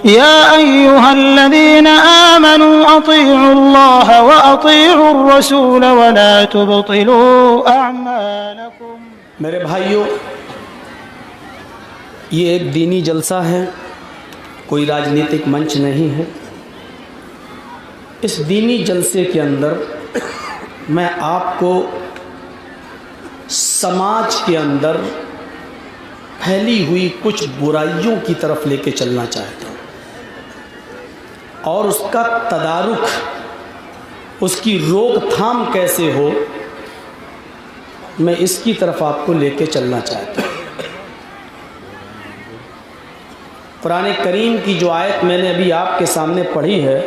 या अय्युहल्लज़ीना आमनू अतीउल्लाह व अतीउर रसूल व ला तुबतिलू अअमालकुम। मेरे भाइयों, ये एक दीनी जलसा है, कोई राजनीतिक मंच नहीं है। इस दीनी जलसे के अंदर मैं आपको समाज के अंदर फैली हुई कुछ बुराइयों की तरफ लेके चलना चाहता हूँ और उसका तदारुक, उसकी रोकथाम कैसे हो, मैं इसकी तरफ आपको लेके चलना चाहता हूँ। कुरान करीम की जो आयत मैंने अभी आपके सामने पढ़ी है,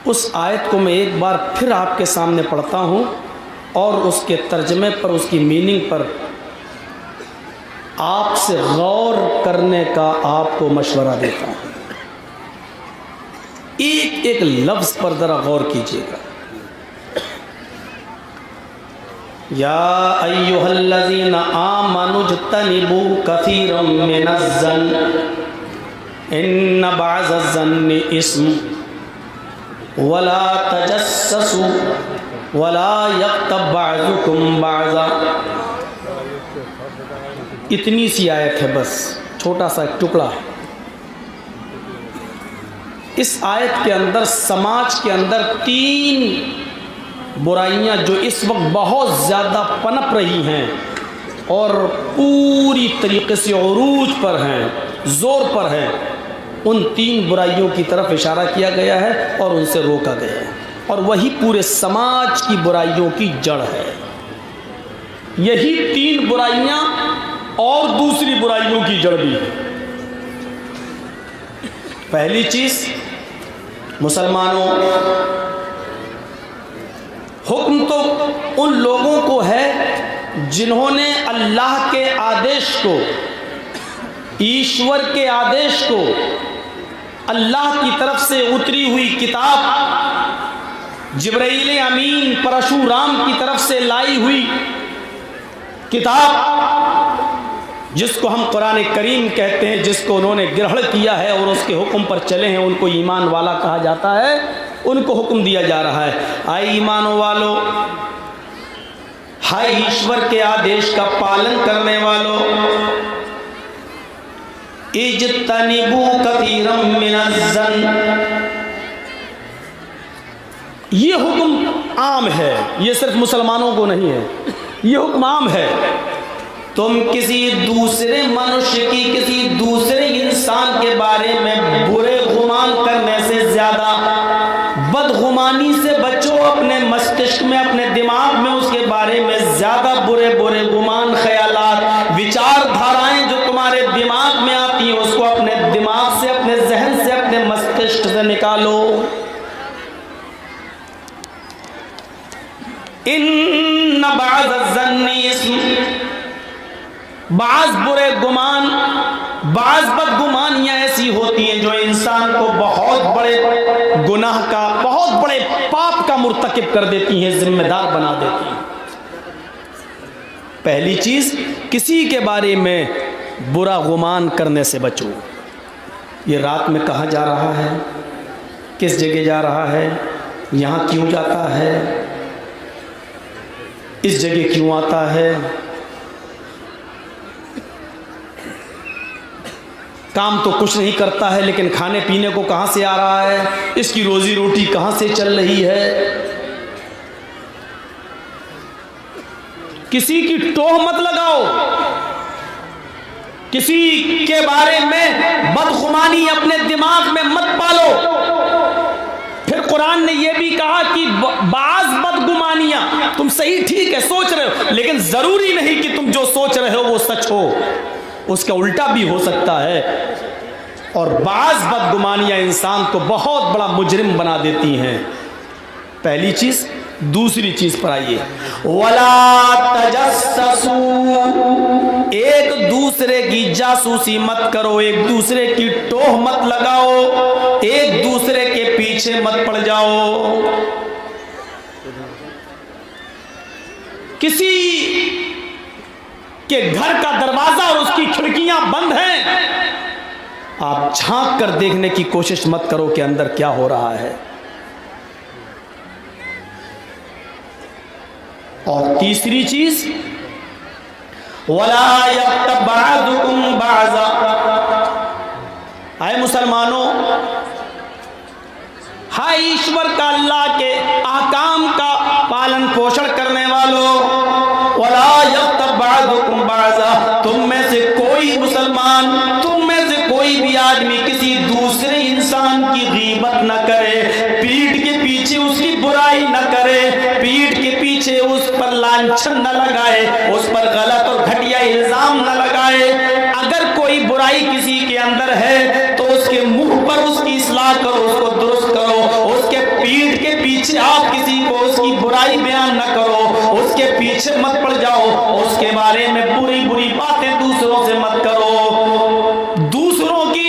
उस आयत को मैं एक बार फिर आपके सामने पढ़ता हूँ और उसके तर्जमे पर, उसकी मीनिंग पर आपसे गौर करने का आपको मशवरा देता हूँ। एक एक लफ्ज़ पर ज़रा गौर कीजिएगा। या अय्युहल्लज़ीना आमनू इज्तनिबू कसीरम मिनज़्ज़न्न इन्न बअज़-ज़न्नि इस्म वला तजस्ससू वला यग़्तब बअज़ुकुम बअज़ा। इतनी सी आयत है, बस छोटा सा एक टुकड़ा है। इस आयत के अंदर समाज के अंदर 3 बुराइयां जो इस वक्त बहुत ज़्यादा पनप रही हैं और पूरी तरीके से उरूज पर हैं, ज़ोर पर हैं, उन 3 बुराइयों की तरफ इशारा किया गया है और उनसे रोका गया है। और वही पूरे समाज की बुराइयों की जड़ है। यही 3 बुराइयां और दूसरी बुराइयों की जड़ भी है। पहली चीज़, मुसलमानों, हुक्म तो उन लोगों को है जिन्होंने अल्लाह के आदेश को, ईश्वर के आदेश को, अल्लाह की तरफ से उतरी हुई किताब, जिब्राईल अमीन परशुराम की तरफ से लाई हुई किताब, जिसको हम कुरान करीम कहते हैं, जिसको उन्होंने ग्रहण किया है और उसके हुक्म पर चले हैं, उनको ईमान वाला कहा जाता है। उनको हुक्म दिया जा रहा है, आए ईमानों वालों, हाय ईश्वर के आदेश का पालन करने वालों, इज्तनिबू कसीरम मिनज़्ज़न्न। ये हुक्म आम है, ये सिर्फ मुसलमानों को नहीं है, ये हुक्म आम है। तुम किसी दूसरे मनुष्य की, किसी दूसरे इंसान के बारे में बुरे गुमान करने से ज़्यादा बदगुमानी से बचो। अपने मस्तिष्क में, अपने दिमाग में उसके बारे में ज़्यादा बुरे बुरे गुमान, ख्यालात, विचारधाराएं जो तुम्हारे दिमाग में आती हैं, उसको अपने दिमाग से, अपने जहन से, अपने मस्तिष्क से निकालो। इन्न बअज़-ज़न्नि इस्म, बाज़ बुरे गुमान, बाज़ बदगुमानियाँ ऐसी होती हैं जो इंसान को बहुत बड़े गुनाह का, बहुत बड़े पाप का मुर्तकिब कर देती हैं, जिम्मेदार बना देती हैं। पहली चीज़, किसी के बारे में बुरा गुमान करने से बचो। ये रात में कहाँ जा रहा है, किस जगह जा रहा है, यहाँ क्यों जाता है, इस जगह क्यों आता है, काम तो कुछ नहीं करता है लेकिन खाने पीने को कहाँ से आ रहा है, इसकी रोजी रोटी कहाँ से चल रही है। किसी की टोह मत लगाओ, किसी के बारे में बदगुमानी अपने दिमाग में मत पालो। फिर कुरान ने यह भी कहा कि बाज बदगुमानियां, तुम सही ठीक है सोच रहे हो, लेकिन जरूरी नहीं कि तुम जो सोच रहे हो वो सच हो, उसका उल्टा भी हो सकता है। और बाज बदगुमानियां इंसान को बहुत बड़ा मुजरिम बना देती हैं। पहली चीज। दूसरी चीज पर आइए, वला तजस्ससू, एक दूसरे की जासूसी मत करो, एक दूसरे की टोह मत लगाओ, एक दूसरे के पीछे मत पड़ जाओ। किसी के घर का दरवाजा और उसकी खिड़कियां बंद हैं, आप झांक कर देखने की कोशिश मत करो कि अंदर क्या हो रहा है। और तीसरी चीज, वला यग़्तब बअदुकुम बअज़ा। आए मुसलमानों, हाय ईश्वर का, अल्लाह के ahकाम का पालन पोषण करने वालों, वला यग़्तब बअदुकुम बअज़ा, तुम में से कोई मुसलमान, तुम में से कोई भी आदमी किसी दूसरे इंसान की गीबत न करे, पीठ के पीछे उसकी बुराई न करे, पीठ के पीछे उस पर लांछन न लगाए, उस पर गलत और घटिया इल्जाम न लगाए। अगर कोई बुराई किसी के अंदर है तो उसके मुंह पर उसकी इस्लाह करो, उसको दुरुस्त करो। उसके पीठ के पीछे आप किसी को उसकी बुराई बयान न करो, उसके पीछे मत पड़ जाओ, उसके बारे में बुरी बुरी बातें दूसरों से मत करो। दूसरों की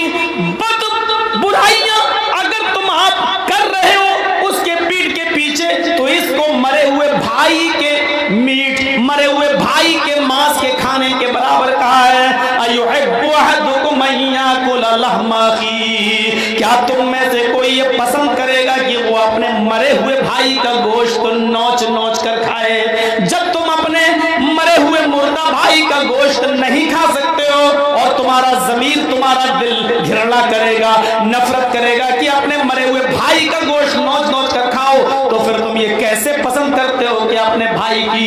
बुराइयां अगर तुम आप कर रहे हो उसके पीठ के पीछे, तो इसको मरे हुए भाई के मीट, मरे हुए भाई के मांस के खाने के बराबर कहा है। अयुहिब्बु अहदुकुम अन याकुल लहमा अखीह, क्या तुम में से कोई ये पसंद करेगा कि वो अपने मरे हुए भाई का गोश्त नोच नोच कर खाए? जब तुम अपने मरे हुए मुर्दा भाई का गोश्त नहीं खा सकते हो और तुम्हारा ज़मीर, तुम्हारा दिल घृणा करेगा, नफरत करेगा कि अपने मरे हुए भाई का गोश्त नोच नोच कर खाओ, तो फिर तुम ये कैसे पसंद करते हो कि अपने भाई की,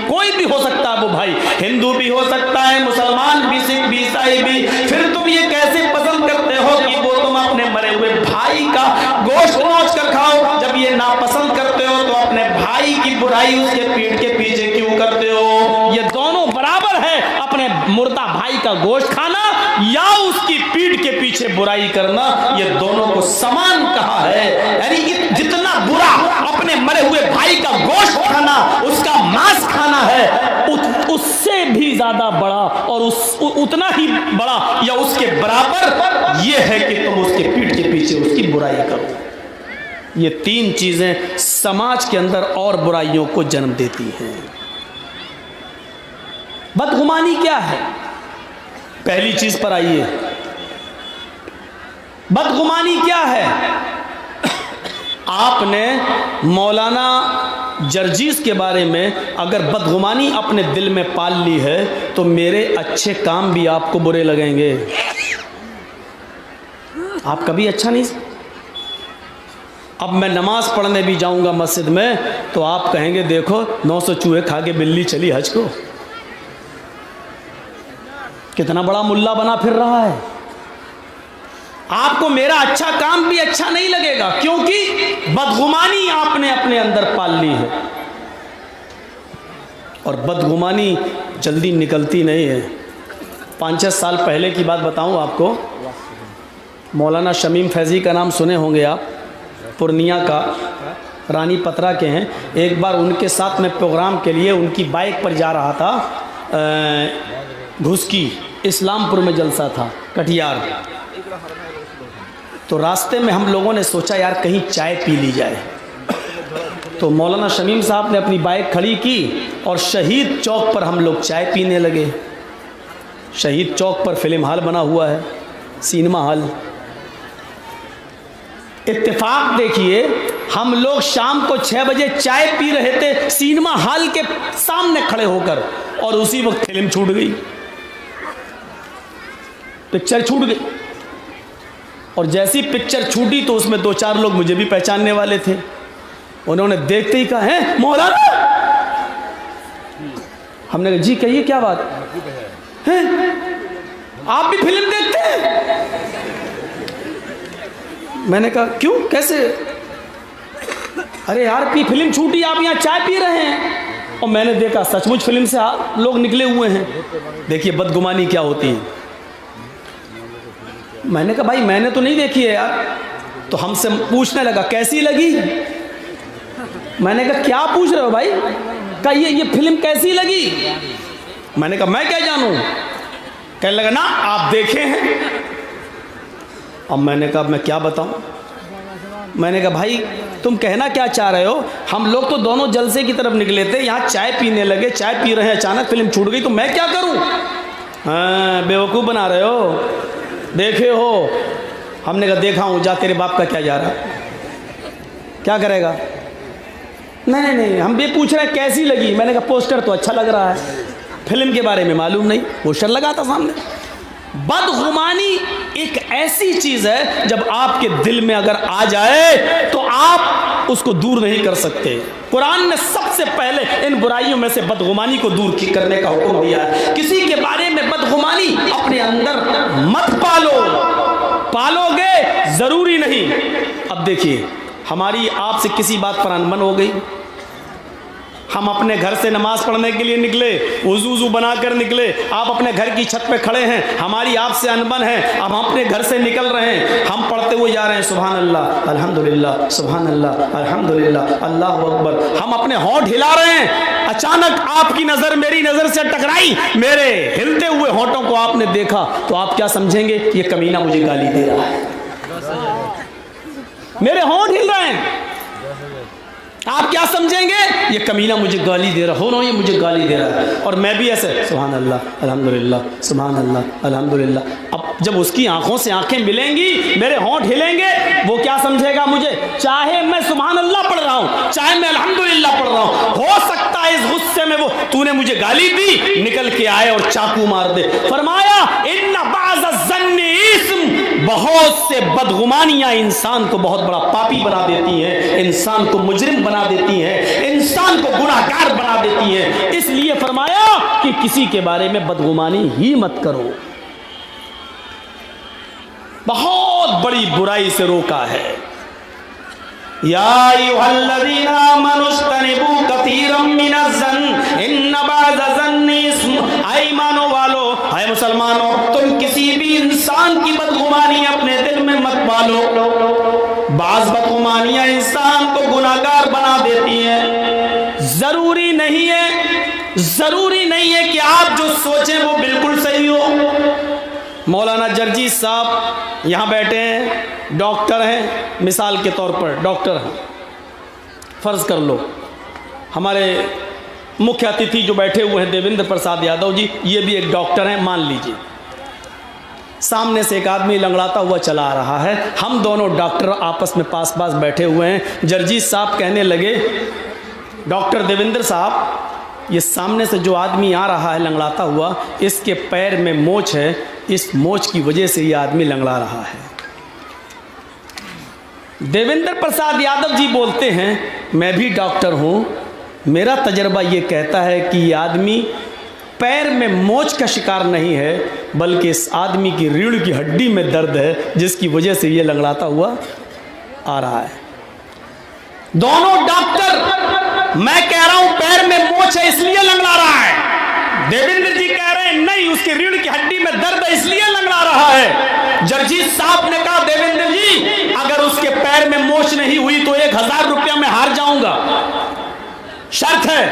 कोई भी हो सकता है वो भाई, हिंदू भी हो सकता है, मुसलमान भी, सिख भी, ईसाई भी, फिर तुम ये कैसे पसंद करते हो कि वो तुम अपने मरे हुए भाई का गोश्त नोच कर खाओ? जब ये नापसंद करते हो तो अपने भाई की बुराई उसके पीठ के पीछे क्यों करते हो? ये दोनों बराबर है, अपने मुर्दा भाई का गोश्त खाना या उसकी पीठ के पीछे बुराई करना, ये दोनों को समान कहा है। यानी जितना बुरा अपने मरे हुए भाई का गोश्त खाना, उसका मांस खाना है, उससे भी ज्यादा बड़ा और उतना ही बड़ा या उसके बराबर ये है कि तुम उसके पीठ के पीछे उसकी बुराई करो। ये तीन चीजें समाज के अंदर और बुराइयों को जन्म देती हैं। बदगुमानी क्या है? पहली चीज पर आइए, बदगुमानी क्या है? आपने मौलाना जर्जीस के बारे में अगर बदगुमानी अपने दिल में पाल ली है तो मेरे अच्छे काम भी आपको बुरे लगेंगे। आप कभी अच्छा नहीं, अब मैं नमाज पढ़ने भी जाऊंगा मस्जिद में तो आप कहेंगे देखो 900 चूहे खा के बिल्ली चली हज को, कितना बड़ा मुल्ला बना फिर रहा है। आपको मेरा अच्छा काम भी अच्छा नहीं लगेगा क्योंकि बदगुमानी आपने अपने अंदर पाल ली है। और बदगुमानी जल्दी निकलती नहीं है। 5-6 साल पहले की बात बताऊं आपको, मौलाना शमीम फैज़ी का नाम सुने होंगे आप, पूर्णिया का, रानी पतरा के हैं। एक बार उनके साथ में प्रोग्राम के लिए उनकी बाइक पर जा रहा था, घुसकी इस्लामपुर में जलसा था, कटियार। तो रास्ते में हम लोगों ने सोचा यार कहीं चाय पी ली जाए, तो मौलाना शमीम साहब ने अपनी बाइक खड़ी की और शहीद चौक पर हम लोग चाय पीने लगे। शहीद चौक पर फिल्म हॉल बना हुआ है, सिनेमा हॉल। इत्तेफाक देखिए, हम लोग शाम को 6 बजे चाय पी रहे थे सिनेमा हॉल के सामने खड़े होकर, और उसी वक्त फिल्म छूट गई, पिक्चर छूट गई। और जैसी पिक्चर छूटी तो उसमें 2-4 लोग मुझे भी पहचानने वाले थे। उन्होंने देखते ही कहा, है मौलाना? हमने कहा जी कहिए क्या बात है, आप भी फिल्म देखते हैं? मैंने कहा क्यों, कैसे? अरे यार की फिल्म छूटी, आप यहाँ चाय पी रहे हैं। और मैंने देखा सचमुच फिल्म से लोग निकले हुए हैं। देखिए बदगुमानी क्या होती है। मैंने कहा भाई मैंने तो नहीं देखी है यार। तो हमसे पूछने लगा कैसी लगी। मैंने कहा क्या पूछ रहे हो भाई? कहा ये फिल्म कैसी लगी? मैंने कहा मैं क्या जानूं। कहने लगा ना आप देखे हैं। अब मैंने कहा मैं क्या बताऊं। मैंने कहा भाई तुम कहना क्या चाह रहे हो? हम लोग तो दोनों जलसे की तरफ निकले थे, यहाँ चाय पीने लगे, चाय पी रहे हैं, अचानक फिल्म छूट गई तो मैं क्या करूं? हाँ बेवकूफ़ बना रहे हो। देखे हो? हमने कहा देखा हूँ, जा तेरे बाप का क्या जा रहा, क्या करेगा? नहीं नहीं, हम भी पूछ रहे हैं कैसी लगी। मैंने कहा पोस्टर तो अच्छा लग रहा है, फिल्म के बारे में मालूम नहीं, पोस्टर लगा था सामने। बदगुमानी एक ऐसी चीज है जब आपके दिल में अगर आ जाए तो आप उसको दूर नहीं कर सकते। कुरान ने सबसे पहले इन बुराइयों में से बदगुमानी को दूर करने का हुक्म दिया है। किसी के बारे में बदगुमानी अपने अंदर मत पालो, पालोगे जरूरी नहीं। अब देखिए, हमारी आपसे किसी बात पर अनबन हो गई, हम अपने घर से नमाज पढ़ने के लिए निकले, वुज़ू बनाकर निकले, आप अपने घर की छत पे खड़े हैं, हमारी आपसे अनबन है, अब हम अपने घर से निकल रहे हैं, हम पढ़ते हुए जा रहे हैं सुभान अल्लाह अल्हम्दुलिल्लाह सुभान अल्लाह अल्हम्दुलिल्लाह अल्लाहु अकबर, हम अपने होंठ हिला रहे हैं। अचानक आपकी नज़र मेरी नज़र से टकराई, मेरे हिलते हुए होंठों को आपने देखा तो आप क्या समझेंगे? ये कमीना मुझे गाली दे रहा है। मेरे होंठ हिल रहे हैं, आप क्या समझेंगे? ये कमीना मुझे गाली दे रहा हो ना, ये मुझे गाली दे रहा है। और मैं भी ऐसे सुभान अल्लाह अल्हम्दुलिल्लाह सुभान अल्लाह अल्हम्दुलिल्लाह। अब जब उसकी आंखों से आंखें मिलेंगी, मेरे होंठ हिलेंगे, वो क्या समझेगा मुझे? चाहे मैं सुभान अल्लाह पढ़ रहा हूँ, चाहे मैं अल्हम्दुलिल्लाह पढ़ रहा हूँ, हो सकता है इस गुस्से में वो तूने मुझे गाली दी निकल के आए और चाकू मार दे। फरमाया इन्ना बाज़ ज़न्नी इस्म, बहुत से बदगुमानियां इंसान को बहुत बड़ा पापी बना देती हैं, इंसान को मुजरिम बना देती हैं, इंसान को गुनाहगार बना देती हैं। इसलिए फरमाया कि किसी के बारे में बदगुमानी ही मत करो। बहुत बड़ी बुराई से रोका है। या अय्युहल्लज़ीना आमनुस्तनिबू कसीरम मिनज़्ज़न्न इन्न बाज़-ज़न्नि इस्म, ऐ ईमानो वालो, ऐ मुसलमानों, तुम किसी भी इंसान की बदगुमानी अपने दिल में मत पालो। बाज़ बदगुमानियां इंसान को गुनाहगार बना देती हैं। जरूरी नहीं है कि आप जो सोचें वो बिल्कुल सही हो। मौलाना जर्जी साहब यहाँ बैठे हैं, डॉक्टर हैं, मिसाल के तौर पर डॉक्टर हैं, फ़र्ज़ कर लो हमारे मुख्य अतिथि जो बैठे हुए हैं देवेंद्र प्रसाद यादव जी, ये भी एक डॉक्टर हैं, मान लीजिए। सामने से एक आदमी लंगड़ाता हुआ चला आ रहा है, हम दोनों डॉक्टर आपस में पास पास बैठे हुए हैं। जर्जी साहब कहने लगे, डॉक्टर देवेंद्र साहब, ये सामने से जो आदमी आ रहा है लंगड़ाता हुआ, इसके पैर में मोच है, इस मोच की वजह से ये आदमी लंगड़ा रहा है। देवेंद्र प्रसाद यादव जी बोलते हैं, मैं भी डॉक्टर हूँ, मेरा तजर्बा ये कहता है कि ये आदमी पैर में मोच का शिकार नहीं है, बल्कि इस आदमी की रीढ़ की हड्डी में दर्द है, जिसकी वजह से ये लंगड़ाता हुआ आ रहा है। दोनों डॉक्टर, मैं कह रहा हूं पैर में मोच है इसलिए लंगड़ा रहा है, देवेंद्र जी कह रहे हैं नहीं, उसकी रीढ़ की हड्डी में दर्द है इसलिए लंगड़ा रहा है। जर्जी साहब ने कहा, देवेंद्र जी अगर उसके पैर में मोच नहीं हुई तो 1000 रुपया मैं हार जाऊंगा, शर्त है,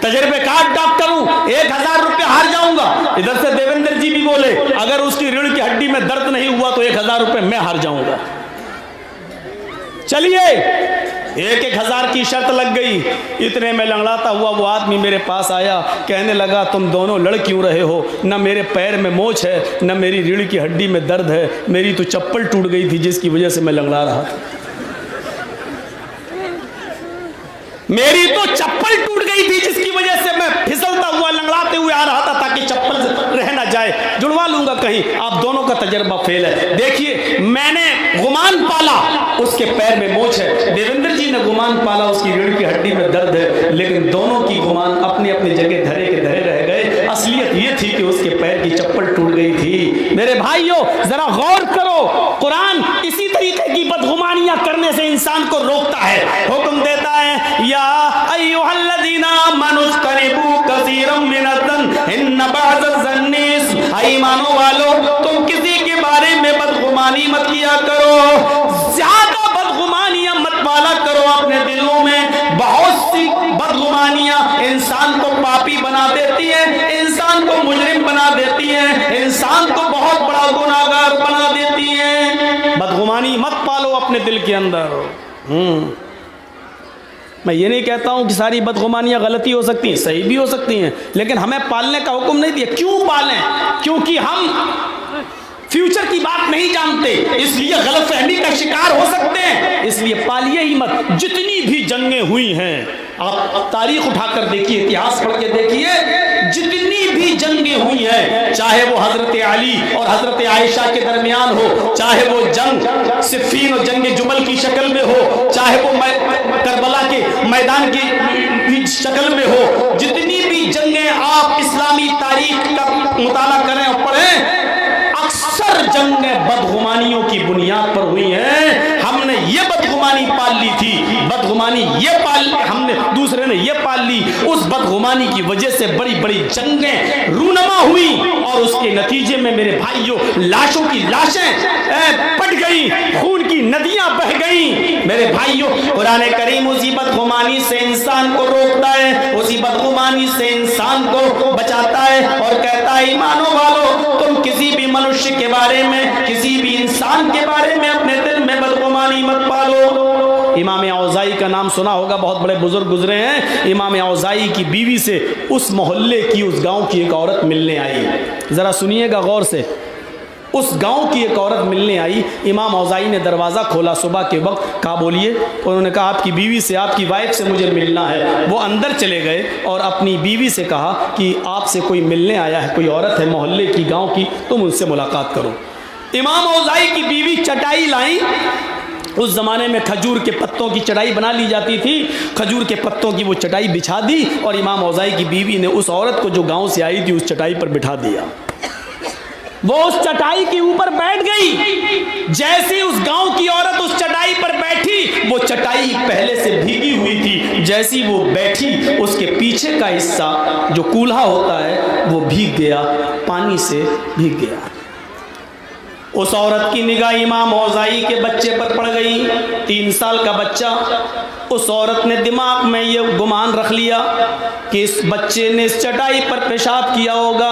तजर्बेकार डॉक्टर हूं, 1000 रुपया हार जाऊंगा। इधर से देवेंद्र जी भी बोले, अगर उसकी रीढ़ की हड्डी में दर्द नहीं हुआ तो 1000 रुपये मैं हार जाऊंगा। चलिए 1000 की शर्त लग गई। इतने में लंगड़ाता हुआ वो आदमी मेरे पास आया, कहने लगा तुम दोनों लड़ क्यों रहे हो? न मेरे पैर में मोच है, न मेरी रीढ़ की हड्डी में दर्द है, मेरी तो चप्पल टूट गई थी जिसकी वजह से मैं लंगड़ा रहा था। मेरी तो चप्पल टूट गई थी जिसकी वजह से मैं फिसलता हुआ लंगड़ाते हुए आ रहा था, ताकि चप्पल रह ना जाए, जुड़वा लूंगा कहीं। आप दोनों का तजर्बा फेल है। देखिए, मैंने गुमान पाला उसके पैर में मोच है, देवेंद्र जी ने गुमान पाला उसकी रीढ़ की हड्डी में दर्द है, लेकिन दोनों की गुमान अपनी अपनी जगह धरे के धरे रह गए। असलियत ये थी कि उसके पैर की चप्पल टूट गई थी। मेरे भाइयों, जरा गौर करो, कुरान इसी तरीके की बदगुमानियां करने से इंसान को रोकता है, हुक्म देता है, या अय्युहल्लज़ीना आमनुस्तनिबू कसीरम मिनज़्ज़न्न इन्न बाज़-ज़न्नि इस्म, ऐ ईमानो वालो, तुम किसी के बारे में बदगुमानी मत किया करो, ज्यादा बदगुमानियां मत पाला करो अपने दिलों में। बहुत सी बदगुमानियां इंसान को पापी बना देती है, इंसान को मुजरिम बना देती है, इंसान को बहुत बड़ा गुनाहगार बना देती है। बदगुमानी मत पालो अपने दिल के अंदर। मैं ये नहीं कहता हूं कि सारी बदगुमानियां गलती हो सकती हैं, सही भी हो सकती हैं, लेकिन हमें पालने का हुक्म नहीं दिया। क्यों पालें? क्योंकि हम फ्यूचर की बात नहीं जानते, इसलिए गलतफहमी का शिकार हो सकते हैं। इसलिए पालिए ही मत। जितनी भी जंगें हुई हैं, आप तारीख उठाकर देखिए, इतिहास पढ़ के देखिए, जितनी भी जंगें हुई हैं, चाहे वो हजरत अली और हजरत आयशा के दरमियान हो, चाहे वो जंग सिफ़ीन और जंग जुमल की शक्ल में हो, चाहे वो करबला के मैदान की शक्ल में हो, जितनी भी जंगें आप इस्लामी तारीख का मुताला करें और पढ़ें, अक्सर जंगें बदगुमानियों की बुनियाद पर हुई हैं। हमने ये बदगुमानी पाल ली थी, बदगुमानी ये पाल, हमने दूसरे ने ये पाल ली, उस बदगुमानी की वजह से बड़ी बड़ी जंगें रूनमा हुई और उसके नतीजे में मेरे भाइयों लाशों की लाशें पट गई, खून की नदियां बह गई। मेरे भाइयों, कुरान करीम उसी बदगुमानी से इंसान को रोकता है, उसी बदगुमानी से इंसान को बचाता है और कहता है ईमानों वालों, तुम किसी भी मनुष्य के बारे में, किसी भी इंसान के बारे में अपने दिल में बदगुमानी मत पालो। इमाम औज़ाई का नाम सुना होगा, बहुत बड़े बुजुर्ग गुजरे हैं। इमाम औज़ाई की बीवी से उस मोहल्ले की, उस गांव की एक औरत मिलने आई। जरा सुनिएगा गौर से। उस गांव की एक औरत मिलने आई। इमाम औज़ाई ने दरवाज़ा खोला सुबह के वक्त, कहा बोलिए। उन्होंने कहा आपकी बीवी से, आपकी वाइफ से मुझे मिलना है। वो अंदर चले गए और अपनी बीवी से कहा कि आपसे कोई मिलने आया है, कोई औरत है मोहल्ले की, गांव की, तुम उनसे मुलाकात करो। इमाम औज़ाई की बीवी चटाई लाई। उस ज़माने में खजूर के पत्तों की चटाई बना ली जाती थी। खजूर के पत्तों की वो चटाई बिछा दी और इमाम औज़ाई की बीवी ने उस औरत को जो गाँव से आई थी उस चटाई पर बिठा दिया। वो उस चटाई के ऊपर बैठ गई। जैसे उस गांव की औरत उस चटाई पर बैठी, वो चटाई पहले से भीगी हुई थी। जैसी वो बैठी, उसके पीछे का हिस्सा जो कूल्हा होता है वो भीग गया, पानी से भीग गया। उस औरत की निगाह इमाम औज़ाई के बच्चे पर पड़ गई, 3 साल का बच्चा। उस औरत ने दिमाग में ये गुमान रख लिया कि इस बच्चे ने इस चटाई पर पेशाब किया होगा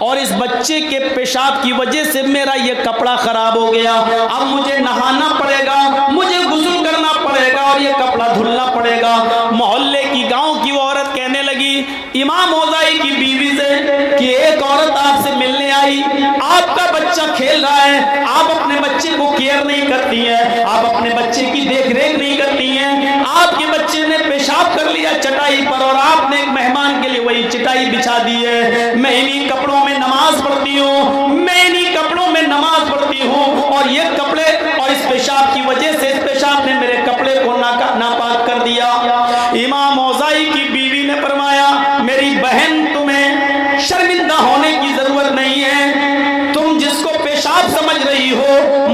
और इस बच्चे के पेशाब की वजह से मेरा ये कपड़ा खराब हो गया। अब मुझे नहाना पड़ेगा, मुझे गुस्ल करना पड़ेगा और ये कपड़ा धुलना पड़ेगा। मोहल्ले की, गांव की वो औरत कहने लगी इमाम औज़ाई की बीवी से कि एक औरत आपसे मिलने आई, आपका बच्चा खेल रहा है, आप अपने बच्चे को केयर नहीं करती हैं, आप अपने बच्चे की देख रेख नहीं करती हैं, आपके बच्चे ने पेशाब कर लिया चटाई पर और आपने एक मेहमान के लिए वही चटाई बिछा दी है। मैं इन्हीं कपड़ों में नमाज पढ़ती हूँ, मैं इन्हीं कपड़ों में नमाज पढ़ती हूँ और ये कपड़े और इस पेशाब की वजह से, इस पेशाब ने मेरे कपड़े को नापाक कर दिया। इमाम औज़ाई की बीवी ने फरमाया मेरी बहन, तुम्हें शर्मिंदा होने की जरूरत नहीं है। तुम जिसको पेशाब समझ रही हो,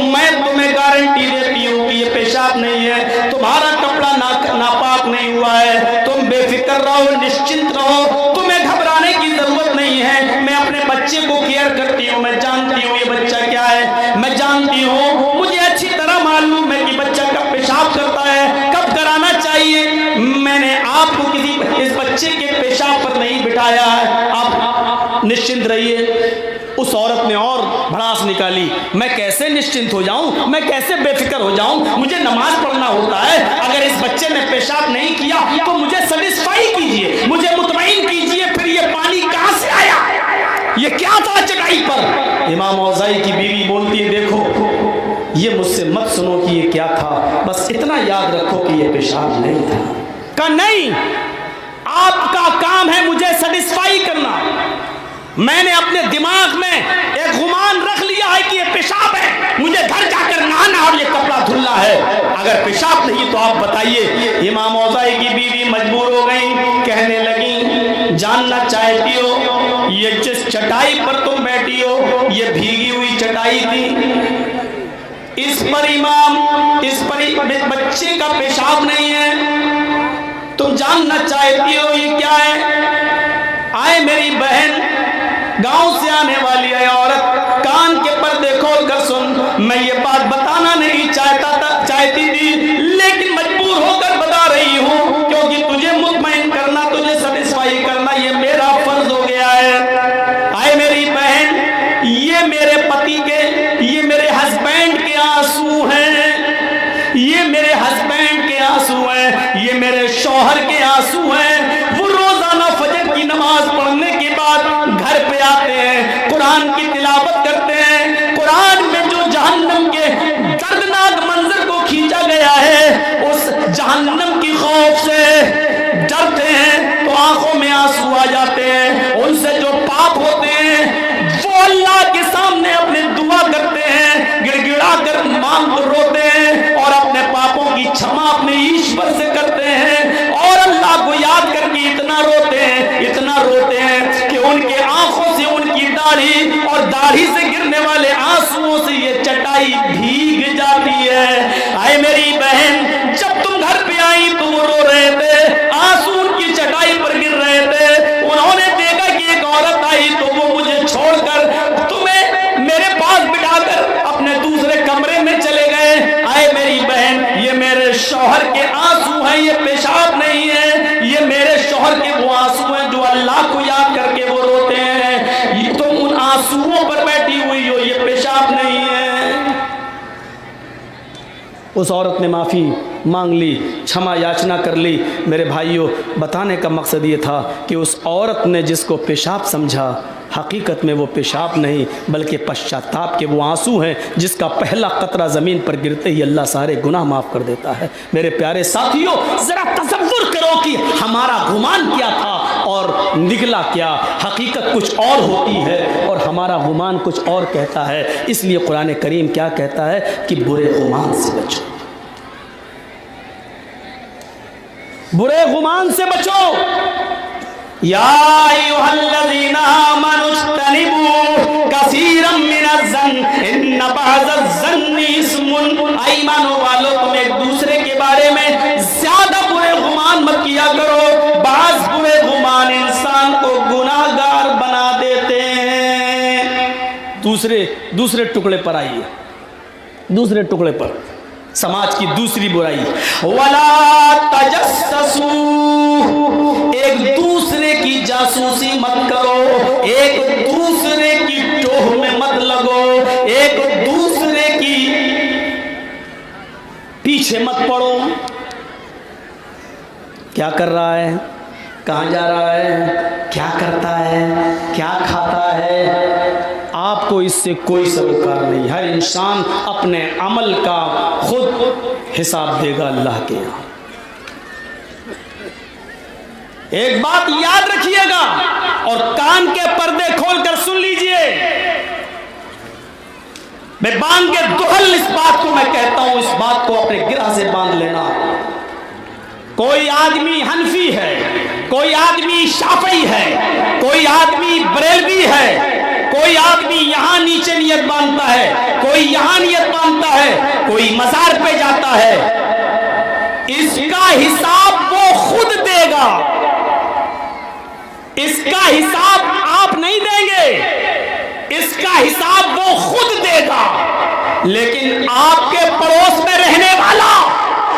मैं तुम्हें गारंटी देती हूँ कि ये पेशाब नहीं है, तुम्हारा कपड़ा नापाक नहीं हुआ है। तुम बेफिक्र रहो, निश्चिंत रहो, तुम्हें घबराने की जरूरत नहीं है। मैं अपने बच्चे को केयर करती हूँ, मैं जानती हूँ ये बच्चा क्या है, मैं जानती हूँ, मुझे अच्छी तरह मालूम है कि बच्चा कब पेशाब करता है, कब कराना चाहिए। मैंने आपको किसी इस बच्चे के पेशाब पर नहीं बिठाया है, आप निश्चिंत रहिए। उस औरत ने और भड़ास निकाली, मैं कैसे निश्चिंत हो जाऊं, मैं कैसे बेफिक्र हो जाऊं, मुझे नमाज पढ़ना होता है। अगर इस बच्चे ने पेशाब नहीं किया तो मुझे सेटिस्फाई कीजिए, मुझे मुतमईन कीजिए, फिर ये पानी कहां से आया, ये क्या था चटाई पर। इमाम औज़ाई की बीवी बोलती है देखो, ये मुझसे मत सुनो कि ये क्या था, बस इतना याद रखो कि ये पेशाब नहीं था। कहा नहीं, आपका काम है मुझे सेटिस्फाई करना। मैंने अपने दिमाग में एक गुमान रख लिया है कि ये पेशाब है, मुझे घर जाकर नहाना और ये कपड़ा धुलना है। अगर पेशाब नहीं तो आप बताइए। इमाम औज़ाई की बीवी मजबूर हो गई, कहने लगी जानना चाहती हो ये जिस चटाई पर तुम बैठी हो ये भीगी हुई चटाई थी, इस पर बच्चे का पेशाब नहीं है, तुम जानना चाहती हो ये क्या है। आए मेरी बहन, गांव से आने वाली है औरत, कान के पर्दे खोल कर सुन। मैं ये बात बताना नहीं चाहती थी, लेकिन मजबूर होकर बता रही हूँ क्योंकि तुझे मुतमईन करना, तुझे सेटिस्फाई करना ये मेरा फर्ज हो गया है। आए मेरी बहन, ये मेरे पति के, ये मेरे हस्बैंड के आंसू हैं, ये मेरे हस्बैंड के आंसू हैं, ये मेरे शौहर के आंसू हैं। वो रोजाना फजर की नमाज पढ़ने के बाद घर पे आते हैं, कुरान की दाढ़ी से गिरने वाले आंसुओं से ये चटाई भीग जाती है। आए मेरी बहन, जब तुम घर पे आई तो वो रो रहे थे, आंसू उनकी चटाई पर गिर रहे थे। उन्होंने देखा कि एक औरत आई तो वो मुझे छोड़कर तुम्हें मेरे पास बिठाकर अपने दूसरे कमरे में चले गए। आए मेरी बहन, ये मेरे शौहर के आंसू हैं, ये पेशाब नहीं है। ये मेरे शौहर के वो आंसू हैं जो अल्लाह को याद करके वो रोते हैं। ये तुम उन आंसुओं पर बैठी हुई हो, ये पेशाब नहीं है। उस औरत ने माफ़ी मांग ली, क्षमा याचना कर ली। मेरे भाइयों, बताने का मकसद ये था कि उस औरत ने जिसको पेशाब समझा, हकीकत में वो पेशाब नहीं बल्कि पश्चाताप के वो आंसू हैं जिसका पहला कतरा ज़मीन पर गिरते ही अल्लाह सारे गुनाह माफ़ कर देता है। मेरे प्यारे साथियों, ज़रा तसव्वुर करो कि हमारा गुमान क्या था और निकला क्या। हकीकत कुछ और होती है और हमारा गुमान कुछ और कहता है। इसलिए कुरान करीम क्या कहता है कि बुरे गुमान से बचो, बुरे गुमान से बचो। या अय्युहल्लज़ीना आमनू इज्तनिबू कसीरम मिनज़्ज़न्न इन्न बअज़-ज़न्नि इस्मुन। ईमानों वालों, तुम एक दूसरे के बारे में ज्यादा बुरे गुमान मत किया करो। बाज़ बुरे गुमान इंसान को गुनाहगार बना देते हैं। दूसरे टुकड़े पर आइए, दूसरे टुकड़े पर समाज की दूसरी बुराई, वला तजस्ससू, एक दूसरे की जासूसी मत करो, एक दूसरे की टोह में मत लगो, एक दूसरे की पीछे मत पड़ो। क्या कर रहा है, कहाँ जा रहा है, क्या करता है, क्या खाता है, आपको इससे कोई सरोकार नहीं। हर इंसान अपने अमल का खुद हिसाब देगा अल्लाह के यहाँ। एक बात याद रखिएगा और कान के पर्दे खोलकर सुन लीजिए। मैं बांध के दुहल इस बात को मैं कहता हूं, इस बात को अपने गिरह से बांध लेना। कोई आदमी हनफी है, कोई आदमी शाफई है, कोई आदमी बरेलवी है, कोई आदमी यहां नीचे नियत बांधता है, कोई यहां नियत बांधता है, कोई मजार पे जाता है। इसका हिसाब वो खुद देगा, इसका हिसाब आप नहीं देंगे, इसका हिसाब वो खुद देगा। लेकिन आपके पड़ोस में रहने वाला,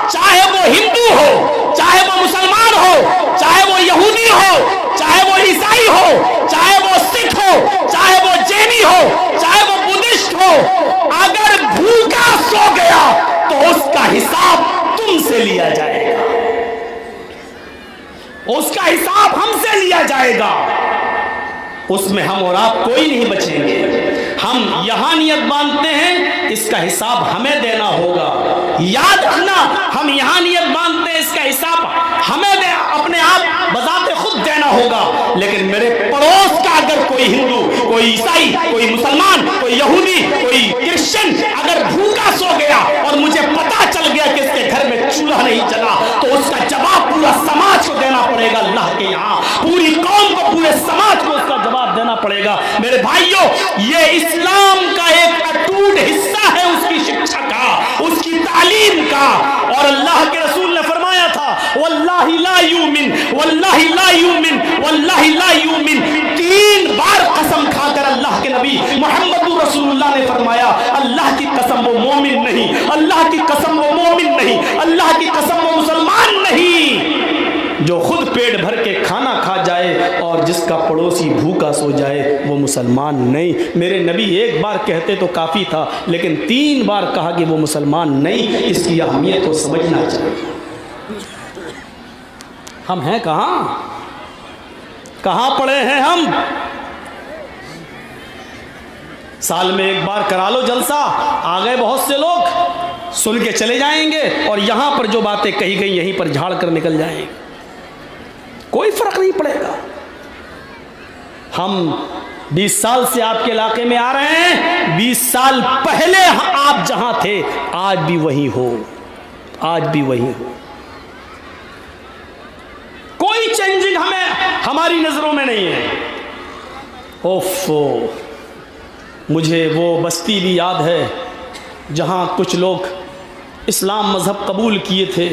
चाहे वो हिंदू हो, चाहे वो मुसलमान हो, चाहे वो यहूदी हो, चाहे वो ईसाई हो, चाहे वो सिख हो, चाहे वो जैनी हो, चाहे वो बुद्धिस्ट हो, अगर भूखा सो गया तो उसका हिसाब तुमसे लिया जाएगा, उसका हिसाब हमसे लिया जाएगा। उसमें हम और आप कोई नहीं बचेंगे। हम यहां नियत बांधते हैं, इसका हिसाब हमें देना होगा। याद रखना, हम यहां नियत बांधते हैं, इसका हिसाब हमें अपने आप बजाते खुद देना होगा। लेकिन मेरे पड़ोस का अगर कोई हिंदू, कोई ईसाई, कोई मुसलमान, कोई यहूदी, कोई क्रिश्चियन अगर भूखा सो गया और मुझे पता चल गया कि इसके घर में चूल्हा नहीं जला, तो उसका जवाब पूरा समाज को देना पड़ेगा अल्लाह के यहाँ। पूरी कौम को, पूरे समाज को उसका जवाब देना पड़ेगा। मेरे भाइयों, ये इस्लाम का एक अटूट हिस्सा है, उसकी शिक्षा का, उसकी तालीम का। और अल्लाह के रसूल ने फरमाया था, वल्लाहि ला यूमिन, वल्लाहि ला यूमिन, वल्लाहि ला यूमिन। 3 बार कसम खाकर अल्लाह के नबी मोहम्मद रसूलुल्लाह ने फरमाया, अल्लाह की कसम वो मोमिन नहीं, अल्लाह की कसम वो मोमिन नहीं, अल्लाह की कसम वो मुसलमान नहीं। जो खुद पेट भर के खाना खा जाए और जिसका पड़ोसी भूखा सो जाए वो मुसलमान नहीं। मेरे नबी एक बार कहते तो काफ़ी था, लेकिन 3 बार कहा कि वो मुसलमान नहीं। इसकी अहमियत को समझना चाहिए। हम हैं कहाँ, कहाँ पड़े हैं हम। साल में एक बार करा लो जलसा, आ गए बहुत से लोग, सुन के चले जाएंगे और यहां पर जो बातें कही गई यहीं पर झाड़ कर निकल जाएंगे, कोई फर्क नहीं पड़ेगा। हम 20 साल से आपके इलाके में आ रहे हैं, 20 साल पहले आप जहां थे आज भी वही हो, आज भी वही हो। कोई चेंजिंग हमें, हमारी नजरों में नहीं है। ओफो, मुझे वो बस्ती भी याद है जहाँ कुछ लोग इस्लाम मज़हब कबूल किए थे।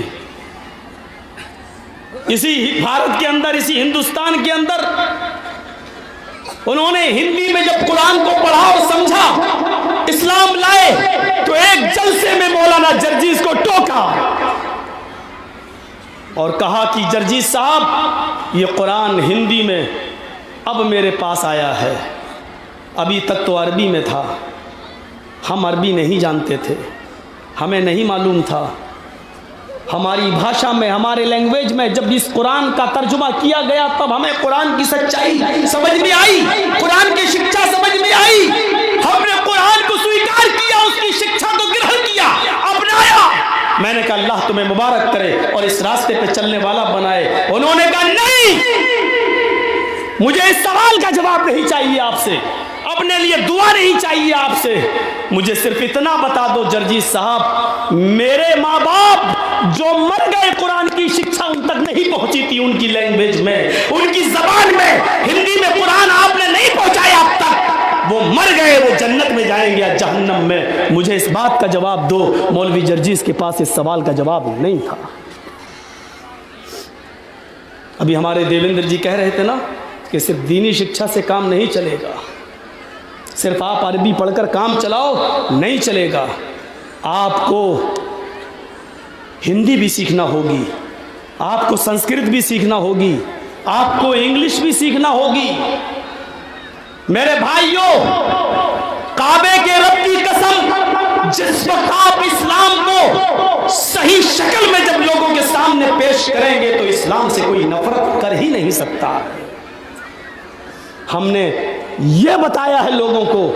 इसी भारत के अंदर, इसी हिंदुस्तान के अंदर उन्होंने हिंदी में जब कुरान को पढ़ा और समझा, इस्लाम लाए, तो एक जलसे में मौलाना जर्जीस को टोका और कहा कि जर्जीस साहब, ये कुरान हिंदी में अब मेरे पास आया है, अभी तक तो अरबी में था, हम अरबी नहीं जानते थे, हमें नहीं मालूम था। हमारी भाषा में, हमारे लैंग्वेज में जब इस कुरान का तर्जुमा किया गया तब हमें कुरान की सच्चाई समझ में आई, कुरान की शिक्षा समझ में आई। हमने कुरान को स्वीकार किया, उसकी शिक्षा को ग्रहण किया, अपनाया। मैंने कहा अल्लाह तुम्हें मुबारक करे और इस रास्ते पे चलने वाला बनाए। उन्होंने कहा नहीं, मुझे इस सवाल का जवाब नहीं चाहिए आपसे, अपने लिए दुआ नहीं चाहिए आपसे, मुझे सिर्फ इतना बता दो जर्जीस साहब, मेरे माँ बाप जो मर गए, कुरान की शिक्षा उन तक नहीं पहुंची थी, उनकी लैंग्वेज में, उनकी जबान में, हिंदी में कुरान आपने नहीं पहुंचाया अब तक, वो मर गए, वो जन्नत में जाएंगे या जहन्नम में, मुझे इस बात का जवाब दो। मौलवी जर्जीस के पास इस सवाल का जवाब नहीं था। अभी हमारे देवेंद्र जी कह रहे थे ना कि सिर्फ दीनी शिक्षा से काम नहीं चलेगा, सिर्फ आप अरबी पढ़कर काम चलाओ नहीं चलेगा, आपको हिंदी भी सीखना होगी, आपको संस्कृत भी सीखना होगी, आपको इंग्लिश भी सीखना होगी। मेरे भाइयों, काबे के रब की कसम, जिस वक्त आप इस्लाम को सही शक्ल में जब लोगों के सामने पेश करेंगे तो इस्लाम से कोई नफरत कर ही नहीं सकता। हमने ये बताया है लोगों को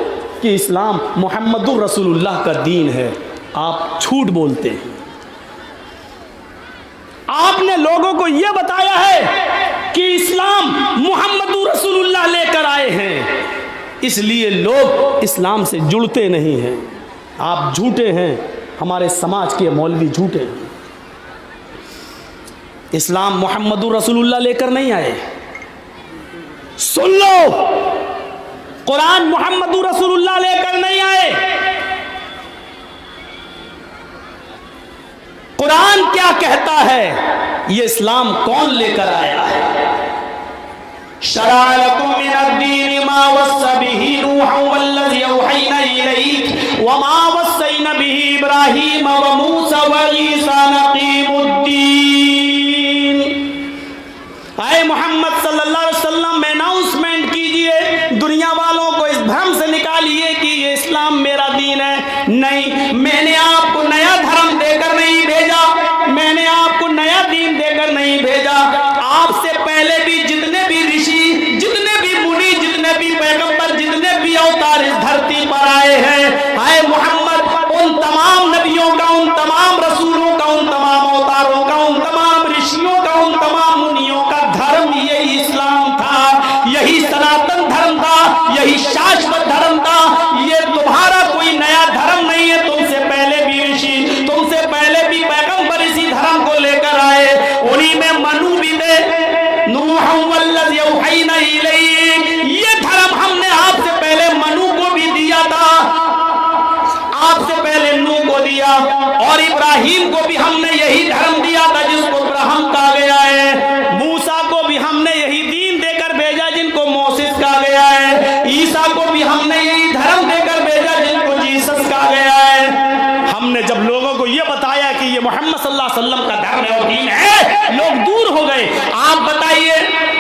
कि इस्लाम मुहम्मदुर रसूलुल्लाह का दीन है, आप झूठ बोलते हैं। आपने लोगों को यह बताया है कि इस्लाम मुहम्मदुर रसूलुल्लाह लेकर आए हैं, इसलिए लोग इस्लाम से जुड़ते नहीं हैं। आप झूठे हैं, हमारे समाज के मौलवी झूठे हैं। इस्लाम मुहम्मदुर रसूलुल्लाह लेकर नहीं आए। सुन लो, कुरान मुहम्मदुर रसूलुल्लाह लेकर नहीं आए। कुरान क्या कहता है, ये इस्लाम कौन लेकर आया है? शरअ लकुम मिनद्दीन मा वस्सा बिही नूहन वल्लज़ी औहैना इलैक व मा वस्सैना बिही इब्राहीम व मूसा व ईसा अन अक़ीमुद्दीन। आए मोहम्मद सल्लल्लाहु अलैहि वसल्लम में अनाउंसमेंट कीजिए, दुनिया वालों को इस भ्रम से निकालिए कि ये इस्लाम मेरा दीन है। नहीं, मैंने आपको नया धर्म देकर नहीं भेजा, मैंने आपको नया दीन देकर नहीं भेजा। आपसे पहले भी जितने भी ऋषि, जितने भी मुनि, जितने भी पैगंबर, जितने भी अवतार इस धरती पर आए हैं, आए मोहम्मद उन तमाम नबियों का, उन तमाम रसूलों का, उन तमाम अवतारों का, उन तमाम ऋषियों का, उन तमाम मुनियों का धर्म यही इस्लाम था, यही सनातन धर्म था, यही शाश्वत धर्म था। ये तुम्हारा कोई नया धर्म नहीं है। तुमसे पहले भी ऋषि, तुमसे पहले भी पैगंबर इसी धर्म को लेकर आए, उन्हीं में मनु भी थे, नूह वल्लज़ी औहैना इलैक, ये धर्म हमने आपसे पहले मनु को भी दिया था, आपसे पहले नूह को दिया, और इब्राहिम को भी हमने यही धर्म दिया था जिसको अब्राहम कहा गया है। मूसा को भी हमने यही दीन देकर भेजा जिनको मोसेस कहा गया है। ईसा को भी हमने यही धर्म देकर भेजा जिनको जीसस कहा गया है। हमने जब लोगों को यह बताया कि ये मोहम्मद सल्लल्लाहु अलैहि वसल्लम का धर्म है और दीन है, लोग दूर हो गए। आप बताइए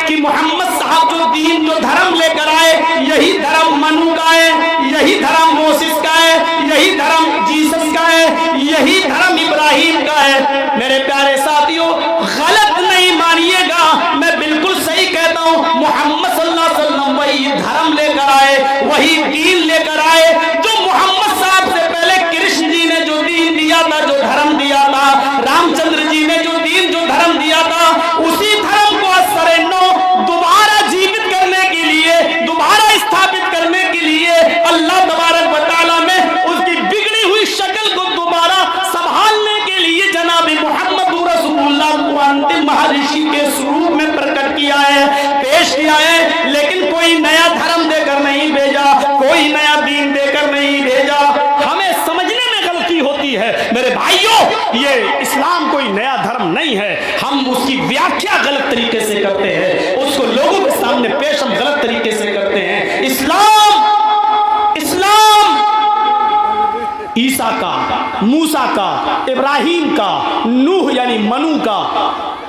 कि मोहम्मद साहब जो दीन, जो धर्म लेकर आए, यही धर्म मनु का है, यही धर्म मोसेस का है, यही धर्म जीसस का है, यही धर्म इब्राहिम का है। मेरे प्यारे साथियों, गलत नहीं मानिएगा, मैं बिल्कुल सही कहता हूँ। मोहम्मद सल्लल्लाहु अलैहि वसल्लम वही धर्म लेकर आए, वही दीन लेकर आए जो मोहम्मद साहब से पहले कृष्ण जी ने जो दीन दिया था, जो धर्म दिया था, रामचंद्र जी ने जो दीन, जो धर्म दिया था, उसी धर्म को असर-ए-नौ दोबारा जीवित करने के लिए, दोबारा स्थापित करने के लिए अल्लाह तबारक व तआला ने उसकी बिगड़ी हुई शक्ल को दोबारा संभालने के लिए जनाब मुहम्मदुर रसूलुल्लाह को अंतिम महर्षि के स्वरूप में प्रकट किया है, पेश किया है। लेकिन कोई नया धर्म देकर नहीं भेजा, कोई नया दीन है। मेरे भाइयों, ये इस्लाम कोई नया धर्म नहीं है। हम उसकी व्याख्या गलत तरीके से करते हैं, उसको लोगों के सामने पेश हम गलत तरीके से करते हैं। इस्लाम ईसा का, मूसा का, इब्राहिम का, नूह यानी मनु का,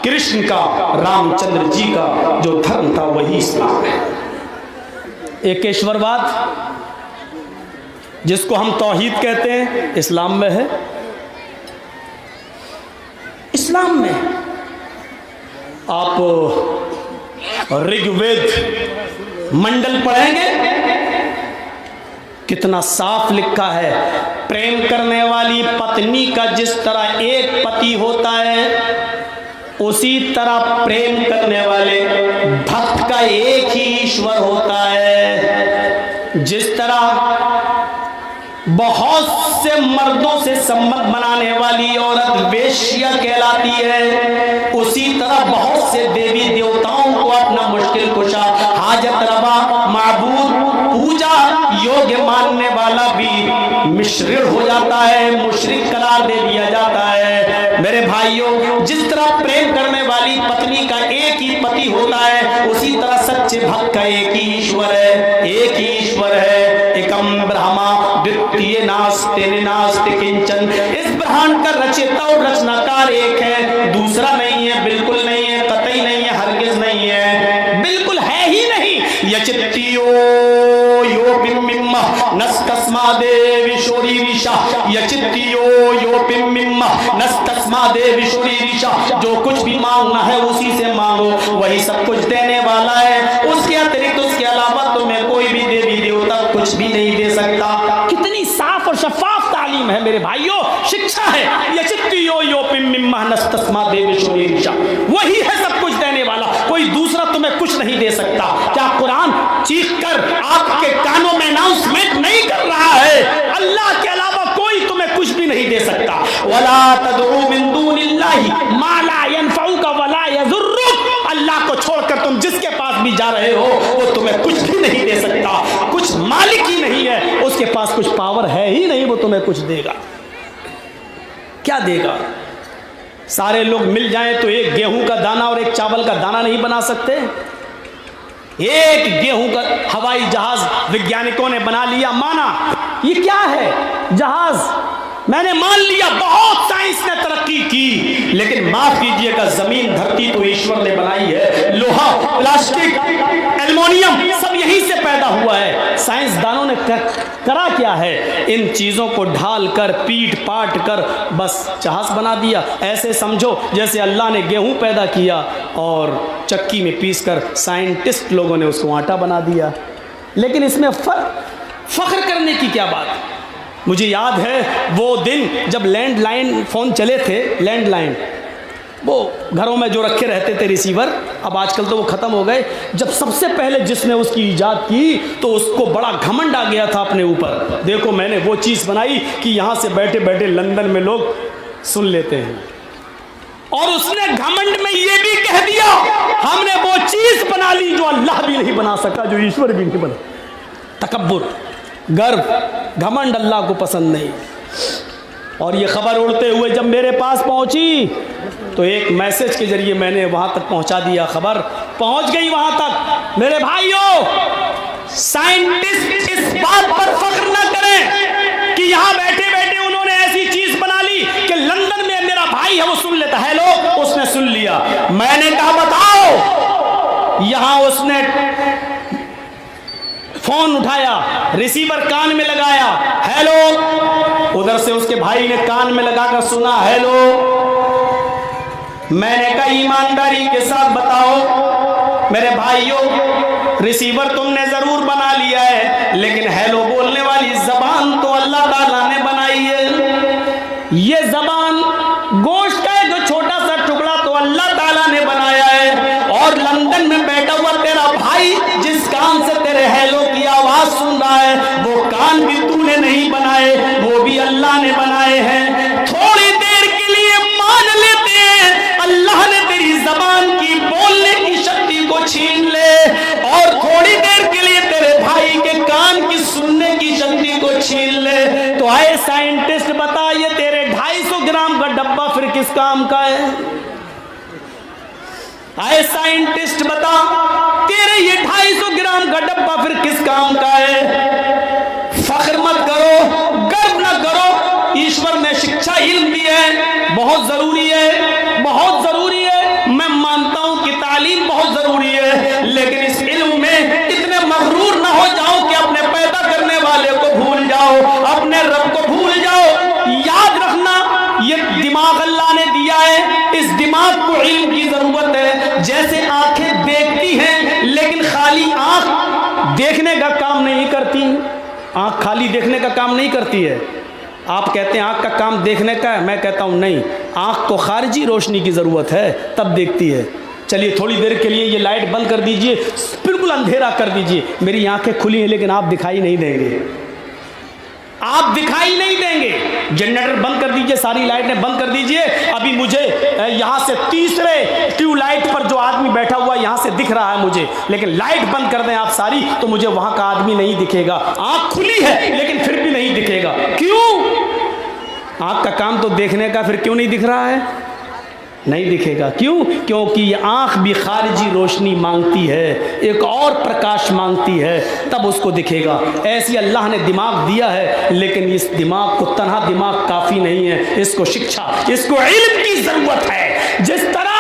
कृष्ण का, रामचंद्र जी का जो धर्म था वही इस्लाम है। एकेश्वरवाद जिसको हम तौहीद कहते हैं, इस्लाम में है। इस्लाम में आप ऋग्वेद मंडल पढ़ेंगे, कितना साफ लिखा है, प्रेम करने वाली पत्नी का जिस तरह एक पति होता है, उसी तरह प्रेम करने वाले भक्त का एक ही ईश्वर होता है। जिस तरह बहुत से मर्दों से संबंध बनाने वाली औरत वेश्या कहलाती है, उसी तरह बहुत से देवी देवताओं को अपना मुश्किल कुशा, हाजत रवा, माबूद, पूजा योग्य मानने वाला भी मिश्रिक हो जाता है, मुशरिक करार दे दिया जाता है। मेरे भाइयों, जिस तरह प्रेम करने वाली पत्नी का एक ही पति होता है, उसी तरह सच्चे भक्त का एक ही ईश्वर है, एक ही ईश्वर है। एकम ब्रह्मा द्वितीय नास्ति नास्ति किंचन। इस ब्रह्मांड का रचयिता और रचनाकार एक है, दूसरा नहीं है, बिल्कुल नहीं है, कतई नहीं है, हरगिज नहीं है, बिल्कुल है ही नहीं। यचित्तियो यो बिम्बिम्मा नस्तस्मादे विशोरी विशा, यचित्तियो यो बिम्बिम्मा नस्तस्मादे विशोरी विशा। जो कुछ भी मांगना है उसी से मांगो, वही सब कुछ देने वाला है। उसके अतिरिक्त, उसके अलावा तुम्हें कोई भी देवी देवता कुछ भी नहीं दे सकता। कितनी साफ और शफाफ तालीम है मेरे भाइयों, शिक्षा है। यचित्तियो यो बिम्बिम्मा नस्तस्मादे विशोरी विशा, वही है सब कुछ देने वाला, कोई दूसरा तुम्हें कुछ नहीं दे सकता। क्या कुरान चीख कर आपके कानों में अनाउंसमेंट नहीं कर रहा है? अल्लाह के अलावा कोई तुम्हें कुछ भी नहीं दे सकता। वला तदउ मिन दूनिल्लाहि मा ला यनफउका वला यजुर्रुक। अल्लाह को छोड़कर तुम जिसके पास भी जा रहे हो वो तुम्हें कुछ भी नहीं दे सकता। कुछ मालिक ही नहीं है, उसके पास कुछ पावर है ही नहीं, वो तुम्हें कुछ देगा। क्या देगा? सारे लोग मिल जाएं तो एक गेहूं का दाना और एक चावल का दाना नहीं बना सकते। एक गेहूं का हवाई जहाज वैज्ञानिकों ने बना लिया, माना ये क्या है जहाज, मैंने मान लिया बहुत साइंस ने तरक्की की, लेकिन माफ कीजिएगा जमीन धरती तो ईश्वर ने बनाई है। लोहा, प्लास्टिक, एल्युमिनियम सब यहीं से पैदा हुआ है। साइंसदानों ने करा क्या है? इन चीजों को ढाल कर, पीट पाट कर बस जहाज बना दिया। ऐसे समझो जैसे अल्लाह ने गेहूं पैदा किया और चक्की में पीसकर साइंटिस्ट लोगों ने उसको आटा बना दिया। लेकिन इसमें फख्र करने की क्या बात? मुझे याद है वो दिन जब लैंडलाइन फ़ोन चले थे, लैंडलाइन वो घरों में जो रखे रहते थे रिसीवर, अब आजकल तो वो ख़त्म हो गए। जब सबसे पहले जिसने उसकी ईजाद की तो उसको बड़ा घमंड आ गया था अपने ऊपर, देखो मैंने वो चीज़ बनाई कि यहाँ से बैठे बैठे लंदन में लोग सुन लेते हैं। और उसने घमंड में ये भी कह दिया हमने वो चीज़ बना ली जो अल्लाह भी नहीं बना सका, जो ईश्वर भी नहीं बना। तकब्बुर, गर्व, घमंड अल्लाह को पसंद नहीं। और ये खबर उड़ते हुए जब मेरे पास पहुंची तो एक मैसेज के जरिए मैंने वहां तक पहुंचा दिया, खबर पहुंच गई वहां तक। मेरे भाइयों, साइंटिस्ट इस बात पर फख्र न करें कि यहां बैठे बैठे उन्होंने ऐसी चीज बना ली कि लंदन में मेरा भाई है वो सुन लेता। हेलो, उसने सुन लिया। मैंने कहा बताओ, यहां उसने फोन उठाया, रिसीवर कान में लगाया, हेलो, उधर से उसके भाई ने कान में लगाकर सुना, हेलो। मैंने कहा ईमानदारी के साथ बताओ मेरे भाइयों, रिसीवर तुमने जरूर बना लिया है, लेकिन हेलो बोलने वाली जबान तो अल्लाह ताला ने बनाई है। ये जबान गोश्त का एक छोटा सा टुकड़ा तो अल्लाह ताला ने बनाया है। और लंदन में बैठा हुआ तेरा भाई जिस कान से तेरे हेलो की आवाज सुन रहा है, वो कान भी तूने नहीं बनाए, वो भी अल्लाह ने बनाए हैं। थोड़ी देर के लिए मान लेते हैं अल्लाह ने तेरी जबान की बोलने की शक्ति को छीन ले, और थोड़ी देर के लिए तेरे भाई के कान की सुनने की शक्ति को छीन ले, तो आए साइंटिस्ट बता ये तेरे किस काम का है? आए साइंटिस्ट बता, तेरे ये 250 ग्राम का डब्बा फिर किस काम का है? फख्र मत करो, गर्व न करो, ईश्वर ने शिक्षा इल्म दी है, बहुत जरूरी है, बहुत जरूरी है। मैं मानता हूं कि तालीम बहुत जरूरी है, लेकिन इस इल्म में इतने मगरूर ना हो जाओ कि अपने पैदा करने वाले को भूल जाओ, अपने रब को भूल जाओ। याद रखना, ये दिमाग अल्लाह ने दिया है, इस दिमाग को इल्म की जरूरत है। जैसे आंखें देखती हैं, लेकिन खाली आंख देखने का काम नहीं करती, आंख खाली देखने का काम नहीं करती है। आप कहते हैं आंख का काम देखने का है, मैं कहता हूं नहीं, आंख को खारिजी रोशनी की जरूरत है, तब देखती है। चलिए थोड़ी देर के लिए ये लाइट बंद कर दीजिए, बिल्कुल अंधेरा कर दीजिए, मेरी आंखें खुली हैं लेकिन आप दिखाई नहीं देंगे, आप दिखाई नहीं देंगे। जनरेटर बंद कर दीजिए, सारी लाइटें बंद कर दीजिए। अभी मुझे यहां से तीसरे ट्यूबलाइट पर जो आदमी बैठा हुआ यहां से दिख रहा है मुझे, लेकिन लाइट बंद कर दें आप सारी तो मुझे वहां का आदमी नहीं दिखेगा। आंख खुली है लेकिन फिर भी नहीं दिखेगा। क्यों? आंख का काम तो देखने का, फिर क्यों नहीं दिख रहा है? नहीं दिखेगा। क्यों? क्योंकि ये आंख भी खारिजी रोशनी मांगती है, एक और प्रकाश मांगती है, तब उसको दिखेगा। ऐसी अल्लाह ने दिमाग दिया है, लेकिन इस दिमाग को तन्हा दिमाग काफ़ी नहीं है, इसको शिक्षा, इसको इल्म की ज़रूरत है। जिस तरह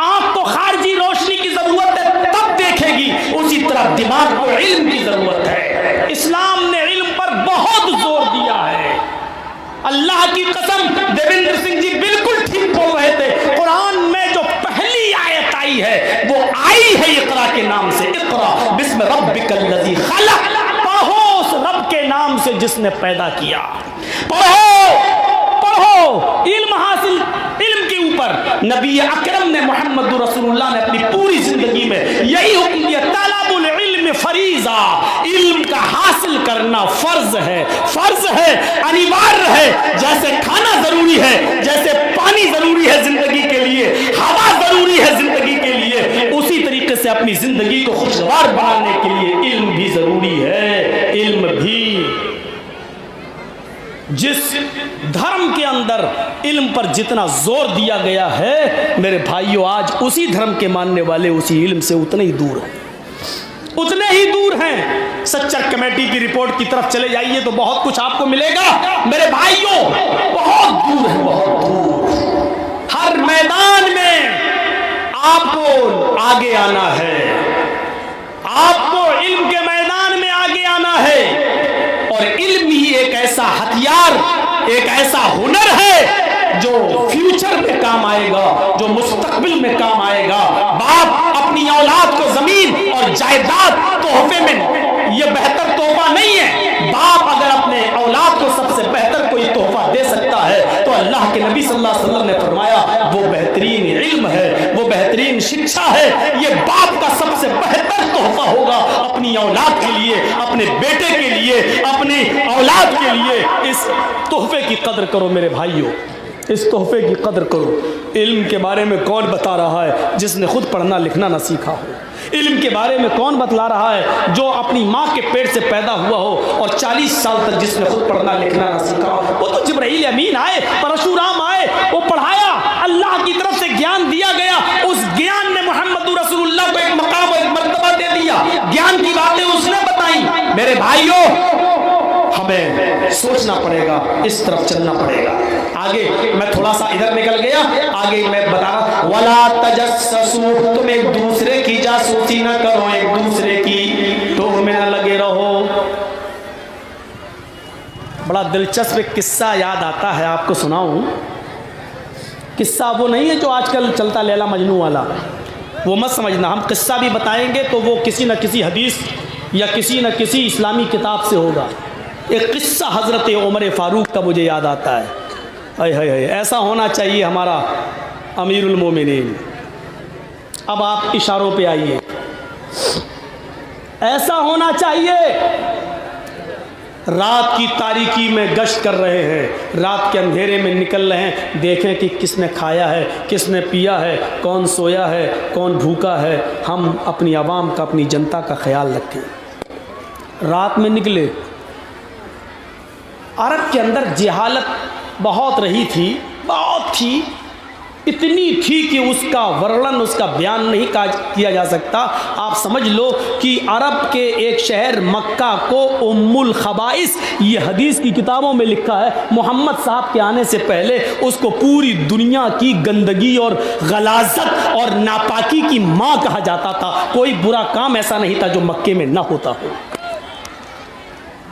आंख को खारिजी रोशनी की ज़रूरत है तब देखेगी, उसी तरह दिमाग को इल्म की ज़रूरत है। इस्लाम ने इल्म पर बहुत जोर दिया है। अल्लाह की कसम, देवेंद्र सिंह जी बिल्कुल ठीक बोल रहे थे। कुरान में जो पहली आयत आई है वो आई है इक़रा के नाम से, इक़रा बिस्म रब्बिकल लज़ी खलक़, पढ़ो उस रब के नाम से जिसने पैदा किया। पढ़ो पढ़ो, इल्म हासिल, इल्म के ऊपर नबी अकरम ने, मोहम्मद रसूलुल्लाह ने अपनी पूरी जिंदगी में यही हुक्म दिया, तलबुल इल्म फरीज़ा, इल्म का हासिल करना फर्ज है, फर्ज है, अनिवार्य है। जैसे खाना जरूरी है, जैसे पानी जरूरी है जिंदगी के लिए, हवा जरूरी है जिंदगी के लिए, उसी तरीके से अपनी जिंदगी को खुशगवार बनाने के लिए इल्म भी जरूरी है। इल्म भी, जिस धर्म के अंदर इल्म पर जितना जोर दिया गया है मेरे भाइयों, आज उसी धर्म के मानने वाले उसी इल्म से उतने ही दूर हैं, उतने ही दूर हैं। सच्चर कमेटी की रिपोर्ट की तरफ चले जाइए तो बहुत कुछ आपको मिलेगा मेरे भाइयों, बहुत दूर है, बहुत दूर। हर मैदान में आपको आगे आना है, आपको इल्म के मैदान में आगे आना है। और इल्म ही एक ऐसा हथियार, एक ऐसा हुनर है जो फ्यूचर में काम आएगा, जो मुस्तकबिल में काम आएगा। बाप अपनी औलाद को जमीन और जायदाद तोहफे में, ये बेहतर तोहफा नहीं है। बाप अगर अपने औलाद को सबसे बेहतर कोई तोहफा दे सकता है तो अल्लाह के नबी सल्लल्लाहु अलैहि वसल्लम ने फरमाया वो बेहतरीन इल्म है, वो बेहतरीन शिक्षा है। ये बाप का सबसे बेहतर तोहफा होगा अपनी औलाद के लिए, अपने बेटे के लिए, अपनी औलाद के लिए। इस तोहफे की कदर करो मेरे भाइयों, इस तोहफे की कदर करो। इल्म के बारे में कौन बता रहा है जिसने खुद पढ़ना लिखना ना सीखा हो? इल्म के बारे में कौन बतला रहा है जो अपनी माँ के पेट से पैदा हुआ हो और 40 साल तक जिसने खुद पढ़ना लिखना ना सीखा हो? वो तो जिब्राइल अमीन आए, परशुराम आए, वो पढ़ाया, अल्लाह की तरफ से ज्ञान दिया गया। उस ज्ञान ने मोहम्मद रसूलुल्लाह को एक मकाम, एक मर्तबा दे दिया। ज्ञान की बातें उसने बताई। मेरे भाइयों, हमें सोचना पड़ेगा, इस तरफ चलना पड़ेगा। आगे मैं थोड़ा सा इधर निकल गया, आगे मैं बता रहा, वला तजस्ससू, तुम एक दूसरे की जासूसी न करो, एक दूसरे की टोह में न लगे रहो। बड़ा दिलचस्प एक किस्सा याद आता है, आपको सुनाऊं। किस्सा वो नहीं है जो आजकल चलता लैला मजनू वाला, वो मत समझना। हम किस्सा भी बताएंगे तो वो किसी न किसी हदीस या किसी न किसी इस्लामी किताब से होगा। एक किस्सा हज़रत उमर फ़ारूक का मुझे याद आता है। है ऐसा होना चाहिए हमारा अमीरुल मोमिनीन। अब आप इशारों पे आइए, ऐसा होना चाहिए। रात की तारीकी में गश्त कर रहे हैं, रात के अंधेरे में निकल रहे हैं, देखें कि किसने खाया है, किसने पिया है, कौन सोया है, कौन भूखा है। हम अपनी आवाम का, अपनी जनता का ख्याल रखें। रात में निकले। अरब के अंदर जहालत बहुत रही थी, बहुत थी, इतनी थी कि उसका वर्णन, उसका बयान नहीं किया जा सकता। आप समझ लो कि अरब के एक शहर मक्का को उम्मुल खबाइस, ये हदीस की किताबों में लिखा है, मोहम्मद साहब के आने से पहले उसको पूरी दुनिया की गंदगी और गलाजत और नापाकी की माँ कहा जाता था। कोई बुरा काम ऐसा नहीं था जो मक्के में ना होता हो।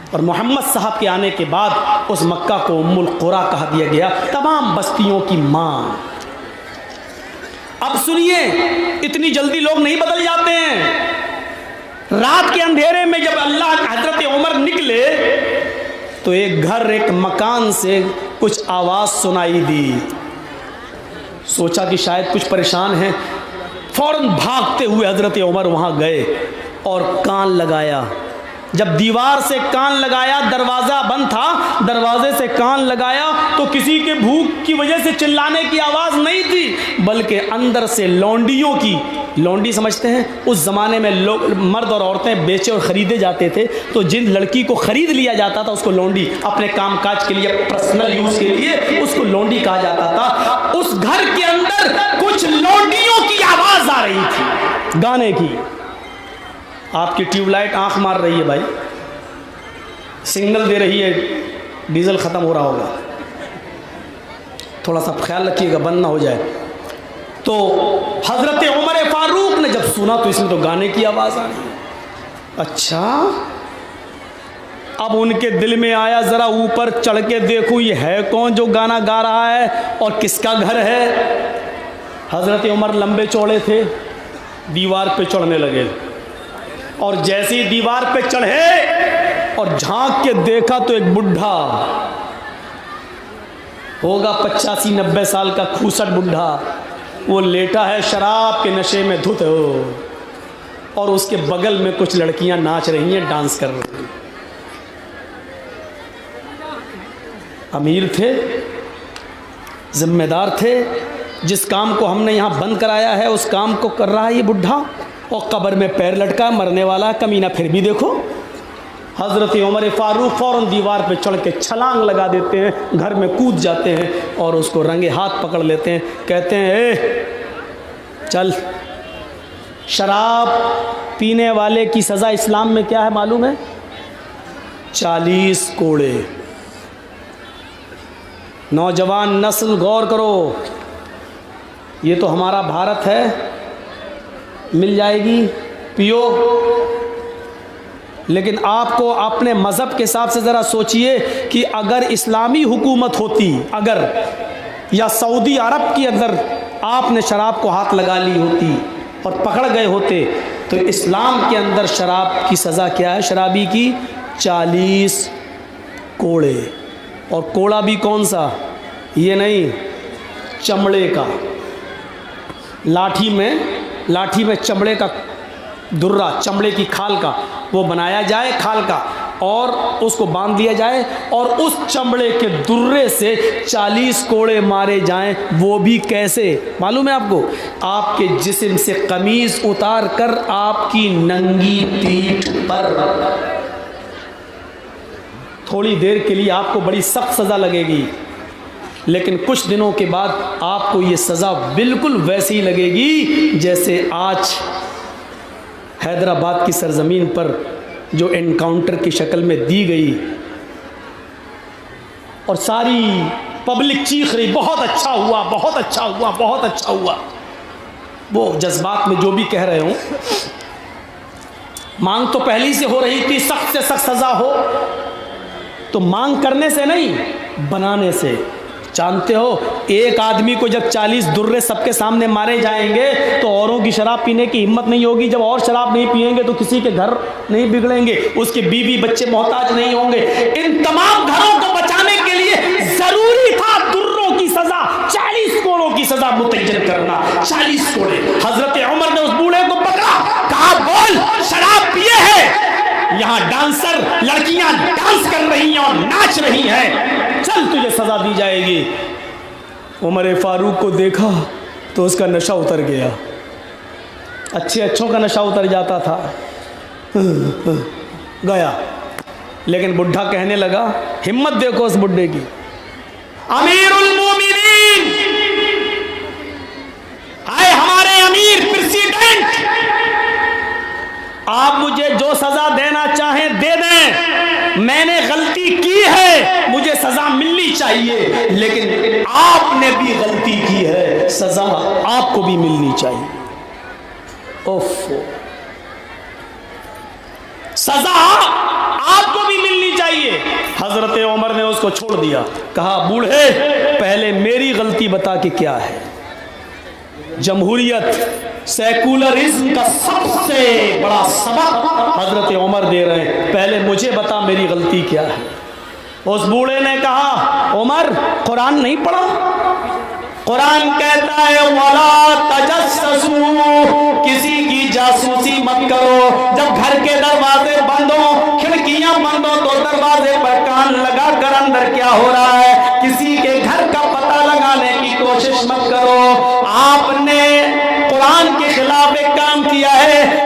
और मोहम्मद साहब के आने के बाद उस मक्का को उम्मुल कुरा कहा दिया गया, तमाम बस्तियों की माँ। अब सुनिए, इतनी जल्दी लोग नहीं बदल जाते हैं। रात के अंधेरे में जब अल्लाह हजरत उमर निकले तो एक घर, एक मकान से कुछ आवाज़ सुनाई दी। सोचा कि शायद कुछ परेशान हैं। फौरन भागते हुए हजरत उमर वहाँ गए और कान लगाया। जब दीवार से कान लगाया, दरवाज़ा बंद था, दरवाजे से कान लगाया तो किसी के भूख की वजह से चिल्लाने की आवाज़ नहीं थी, बल्कि अंदर से लौंडियों की, लौंडी समझते हैं, उस ज़माने में लोग, मर्द और औरतें बेचे और ख़रीदे जाते थे, तो जिन लड़की को ख़रीद लिया जाता था उसको लौंडी, अपने कामकाज के लिए, पर्सनल यूज़ के लिए उसको लौंडी कहा जाता था। उस घर के अंदर कुछ लौंडियों की आवाज़ आ रही थी गाने की। आपकी ट्यूबलाइट आंख मार रही है भाई, सिग्नल दे रही है, डीजल ख़त्म हो रहा होगा, थोड़ा सा ख्याल रखिएगा बंद ना हो जाए। तो हज़रत उमर फारूक ने जब सुना तो इसमें तो गाने की आवाज़ आ रही है। अच्छा, अब उनके दिल में आया ज़रा ऊपर चढ़ के देखूँ ये है कौन जो गाना गा रहा है और किसका घर है। हज़रत उमर लंबे चौड़े थे, दीवार पे चढ़ने लगे और जैसे ही दीवार पे चढ़े और झांक के देखा तो एक बुढ़ा होगा 85-90 साल का, खूसट बुढ़ा, वो लेटा है शराब के नशे में धुत हो, और उसके बगल में कुछ लड़कियां नाच रही हैं, डांस कर रही हैं। अमीर थे, जिम्मेदार थे, जिस काम को हमने यहाँ बंद कराया है उस काम को कर रहा है ये बुढ़ा, और कब्र में पैर लटका, मरने वाला कमीना। फिर भी देखो, हज़रत उमर फारूक फ़ौरन दीवार पे चढ़ के छलांग लगा देते हैं, घर में कूद जाते हैं और उसको रंगे हाथ पकड़ लेते हैं। कहते हैं, ए चल, शराब पीने वाले की सज़ा इस्लाम में क्या है मालूम है? 40 कोड़े। नौजवान नस्ल गौर करो, ये तो हमारा भारत है, मिल जाएगी, पियो, लेकिन आपको अपने मज़हब के हिसाब से ज़रा सोचिए कि अगर इस्लामी हुकूमत होती, अगर या सऊदी अरब के अंदर आपने शराब को हाथ लगा ली होती और पकड़ गए होते, तो इस्लाम के अंदर शराब की सज़ा क्या है? शराबी की 40 कोड़े। और कोड़ा भी कौन सा? ये नहीं, चमड़े का, लाठी में चमड़े का दुर्रा, चमड़े की खाल का वो बनाया जाए, खाल का, और उसको बांध दिया जाए और उस चमड़े के दुर्रे से 40 कोड़े मारे जाएं। वो भी कैसे मालूम है आपको? आपके जिस्म से कमीज़ उतार कर आपकी नंगी पीठ पर। थोड़ी देर के लिए आपको बड़ी सख्त सज़ा लगेगी, लेकिन कुछ दिनों के बाद आपको ये सज़ा बिल्कुल वैसी ही लगेगी जैसे आज हैदराबाद की सरज़मीन पर जो एनकाउंटर की शक्ल में दी गई, और सारी पब्लिक चीख रही, बहुत अच्छा हुआ, बहुत अच्छा हुआ, बहुत अच्छा हुआ। वो जज्बात में जो भी कह रहे हों, मांग तो पहले से हो रही थी, सख्त से सख्त सज़ा हो, तो मांग करने से नहीं, बनाने से। जानते हो, एक आदमी को जब 40 दुर्रे सबके सामने मारे जाएंगे तो औरों की शराब पीने की हिम्मत नहीं होगी। जब और शराब नहीं पिएंगे तो किसी के घर नहीं बिगड़ेंगे, उसके बीवी बच्चे मोहताज नहीं होंगे। इन तमाम घरों को बचाने के लिए जरूरी था दुर्रों की सजा, 40 कोड़ों की सजा मुतय्यन करना। 40 कोड़े। हजरत उमर ने उस बूढ़े को पकड़ा, कहा, बोल, शराब पिए है? यहाँ डांसर लड़कियां डांस कर रही हैं और नाच रही हैं, चल तुझे सजा दी जाएगी। उमर फारूक को देखा तो उसका नशा उतर गया। अच्छों का नशा उतर जाता था, गया। लेकिन बुढ़ा कहने लगा, हिम्मत देखो उस बुढ़े की, अमीरुल मोमिनीन, चाहिए, लेकिन आपने भी गलती की है, सजा आपको भी मिलनी चाहिए। ओफो, सजा आपको भी मिलनी चाहिए। हजरत उमर ने उसको छोड़ दिया, कहा बूढ़े पहले मेरी गलती बता कि क्या है। जमहूरियत, सेकुलरिज्म का सबसे बड़ा सबक हजरत उमर दे रहे हैं, पहले मुझे बता मेरी गलती क्या है। उस बूढ़े ने कहा उमर कुरान नहीं पढ़ा? कुरान कहता है वला तजस्ससू, किसी की जासूसी मत करो। जब घर के दरवाजे बंद हो, खिड़कियां बंद हो, तो दरवाजे पर कान लगा कर अंदर क्या हो रहा है किसी के घर का पता लगाने की कोशिश मत करो। आपने कुरान के खिलाफ एक काम किया है,